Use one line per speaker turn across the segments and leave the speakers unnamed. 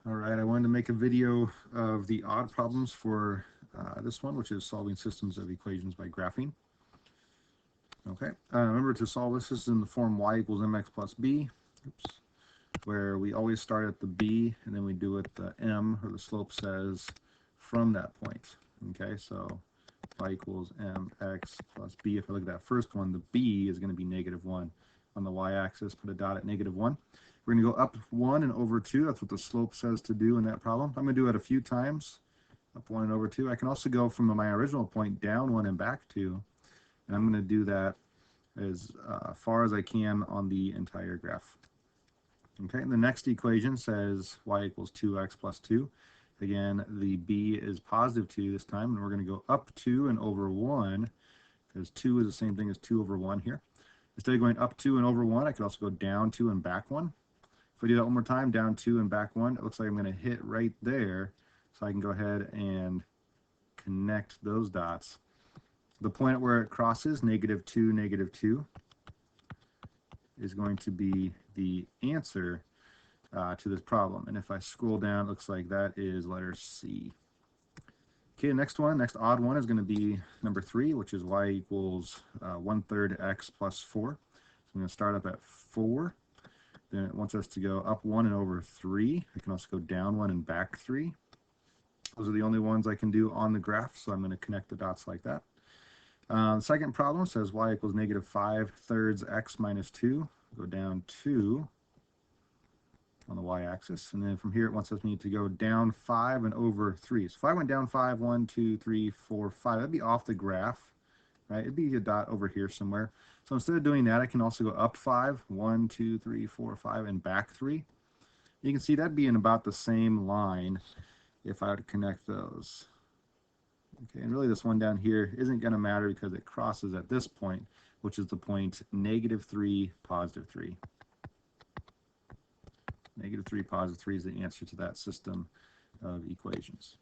All right, I wanted to make a video of the odd problems for this one, which is solving systems of equations by graphing. Okay, remember to solve this is in the form y equals mx plus b, where we always start at the b and then we do it the m, or the slope says, from that point. Okay, so y equals mx plus b. If I look at that first one, the b is going to be -1 on the y-axis. Put a dot at -1. We're going to go up 1 and over 2. That's what the slope says to do in that problem. I'm going to do it a few times, up 1 and over 2. I can also go from my original point down 1 and back 2. And I'm going to do that as far as I can on the entire graph. Okay, and the next equation says y equals 2x plus 2. Again, the b is positive 2 this time, and we're going to go up 2 and over 1, because 2 is the same thing as 2 over 1 here. Instead of going up 2 and over 1, I could also go down 2 and back 1. If I do that one more time, down 2 and back 1, it looks like I'm going to hit right there, so I can go ahead and connect those dots. The point where it crosses, -2, -2, is going to be the answer to this problem. And if I scroll down, it looks like that is letter C. Okay, the next odd one is going to be number 3, which is y equals 1/3 x plus 4. So I'm going to start up at 4. Then it wants us to go up 1 and over 3. I can also go down 1 and back 3. Those are the only ones I can do on the graph, so I'm going to connect the dots like that. The second problem says y equals -5/3 x minus 2. Go down 2 on the y-axis, and then from here it wants us to go down 5 and over 3. So if I went down 5, 1, 2, 3, 4, 5, that'd be off the graph, right? It'd be a dot over here somewhere. So instead of doing that, I can also go up 5, 1, 2, 3, 4, 5, and back 3. You can see that'd be in about the same line if I were to connect those. Okay, and really this one down here isn't going to matter because it crosses at this point, which is the point -3, +3. -3, +3 is the answer to that system of equations.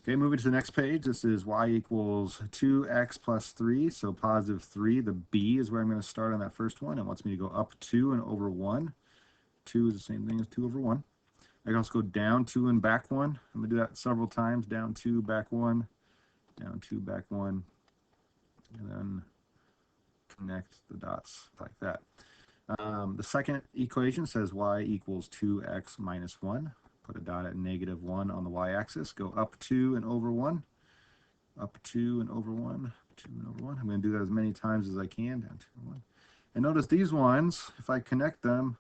Okay, moving to the next page, this is y equals 2x plus 3, so +3. The b is where I'm going to start on that first one. It wants me to go up 2 and over 1. 2 is the same thing as 2 over 1. I can also go down 2 and back 1. I'm going to do that several times. Down 2, back 1, down 2, back 1, and then connect the dots like that. The second equation says y equals 2x minus 1. Put a dot at -1 on the y-axis. Go up 2 and over 1. Up 2 and over 1. 2 and over 1. I'm going to do that as many times as I can. Down 2 and 1. And notice these ones, if I connect them,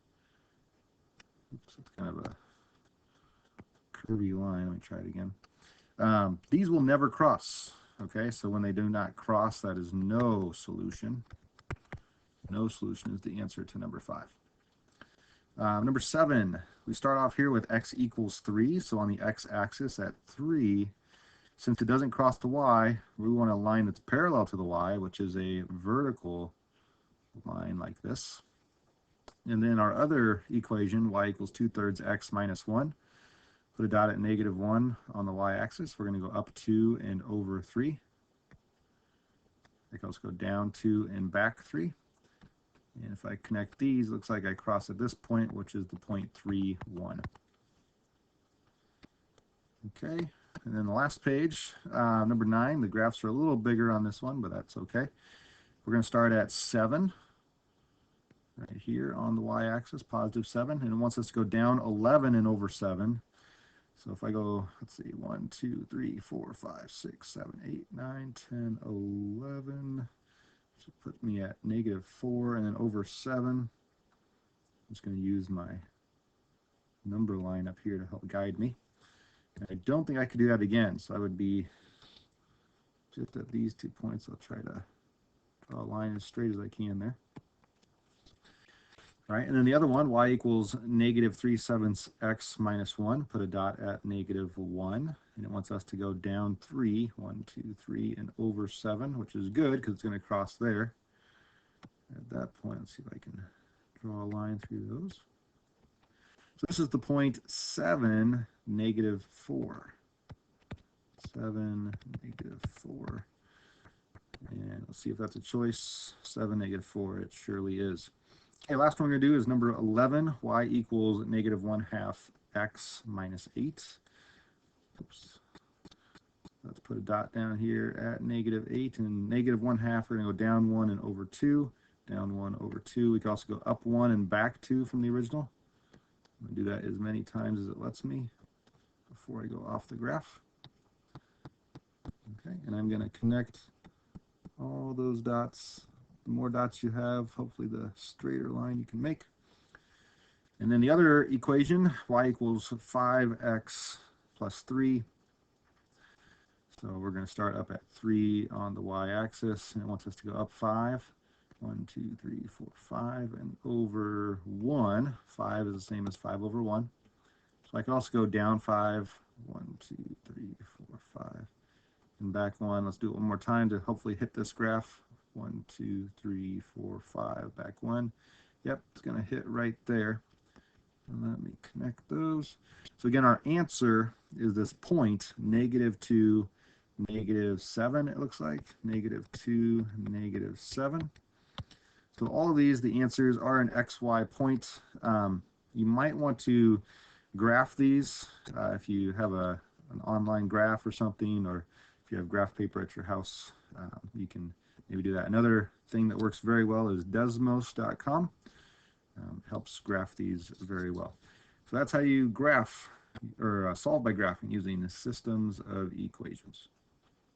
oops, it's kind of a curvy line. Let me try it again. These will never cross. Okay, so when they do not cross, that is no solution. No solution is the answer to number 5. Number 7, we start off here with x equals 3. So on the x-axis at 3, since it doesn't cross the y, we want a line that's parallel to the y, which is a vertical line like this. And then our other equation, y equals 2/3 x minus 1. Put a dot at -1 on the y-axis. We're going to go up 2 and over 3. I can also go down 2 and back 3. And if I connect these, it looks like I cross at this point, which is the point 3, 1. Okay, and then the last page, number 9, the graphs are a little bigger on this one, but that's okay. We're going to start at 7, right here on the y-axis, +7, and it wants us to go down 11 and over 7. So if I go, let's see, 1, 2, 3, 4, 5, 6, 7, 8, 9, 10, 11. So put me at -4 and then over 7. I'm just going to use my number line up here to help guide me. And I don't think I could do that again, so I would be just at these 2 points. I'll try to draw a line as straight as I can there. All right, and then the other one, y equals -3/7 x minus 1. Put a dot at -1, and it wants us to go down 3, 1, 2, 3, and over 7, which is good because it's going to cross there. At that point, let's see if I can draw a line through those. So this is the point 7, -4. 7, -4. And let's see if that's a choice. 7, -4. It surely is. Okay, last one we're going to do is number 11, y equals -1/2 x minus 8. Oops. Let's put a dot down here at negative 8, and negative 1/2, we're going to go down 1 and over 2, down 1 over 2. We can also go up 1 and back 2 from the original. I'm going to do that as many times as it lets me before I go off the graph. Okay, and I'm going to connect all those dots. The more dots you have, hopefully the straighter line you can make. And then the other equation, y equals 5x plus 3. So we're going to start up at 3 on the y-axis, and it wants us to go up 5. 1, 2, 3, 4, 5, and over 1. 5 is the same as 5 over 1. So I can also go down 5. 1, 2, 3, 4, 5. And back 1. Let's do it one more time to hopefully hit this graph. 1, 2, 3, 4, 5. Back 1. Yep, it's going to hit right there. And let me connect those. So again, our answer is this point, -2, -7, it looks like. -2, -7. So all of these, the answers are an XY point. You might want to graph these if you have an online graph or something, or if you have graph paper at your house, you can maybe do that. Another thing that works very well is Desmos.com. Helps graph these very well. So that's how you graph or solve by graphing using the systems of equations.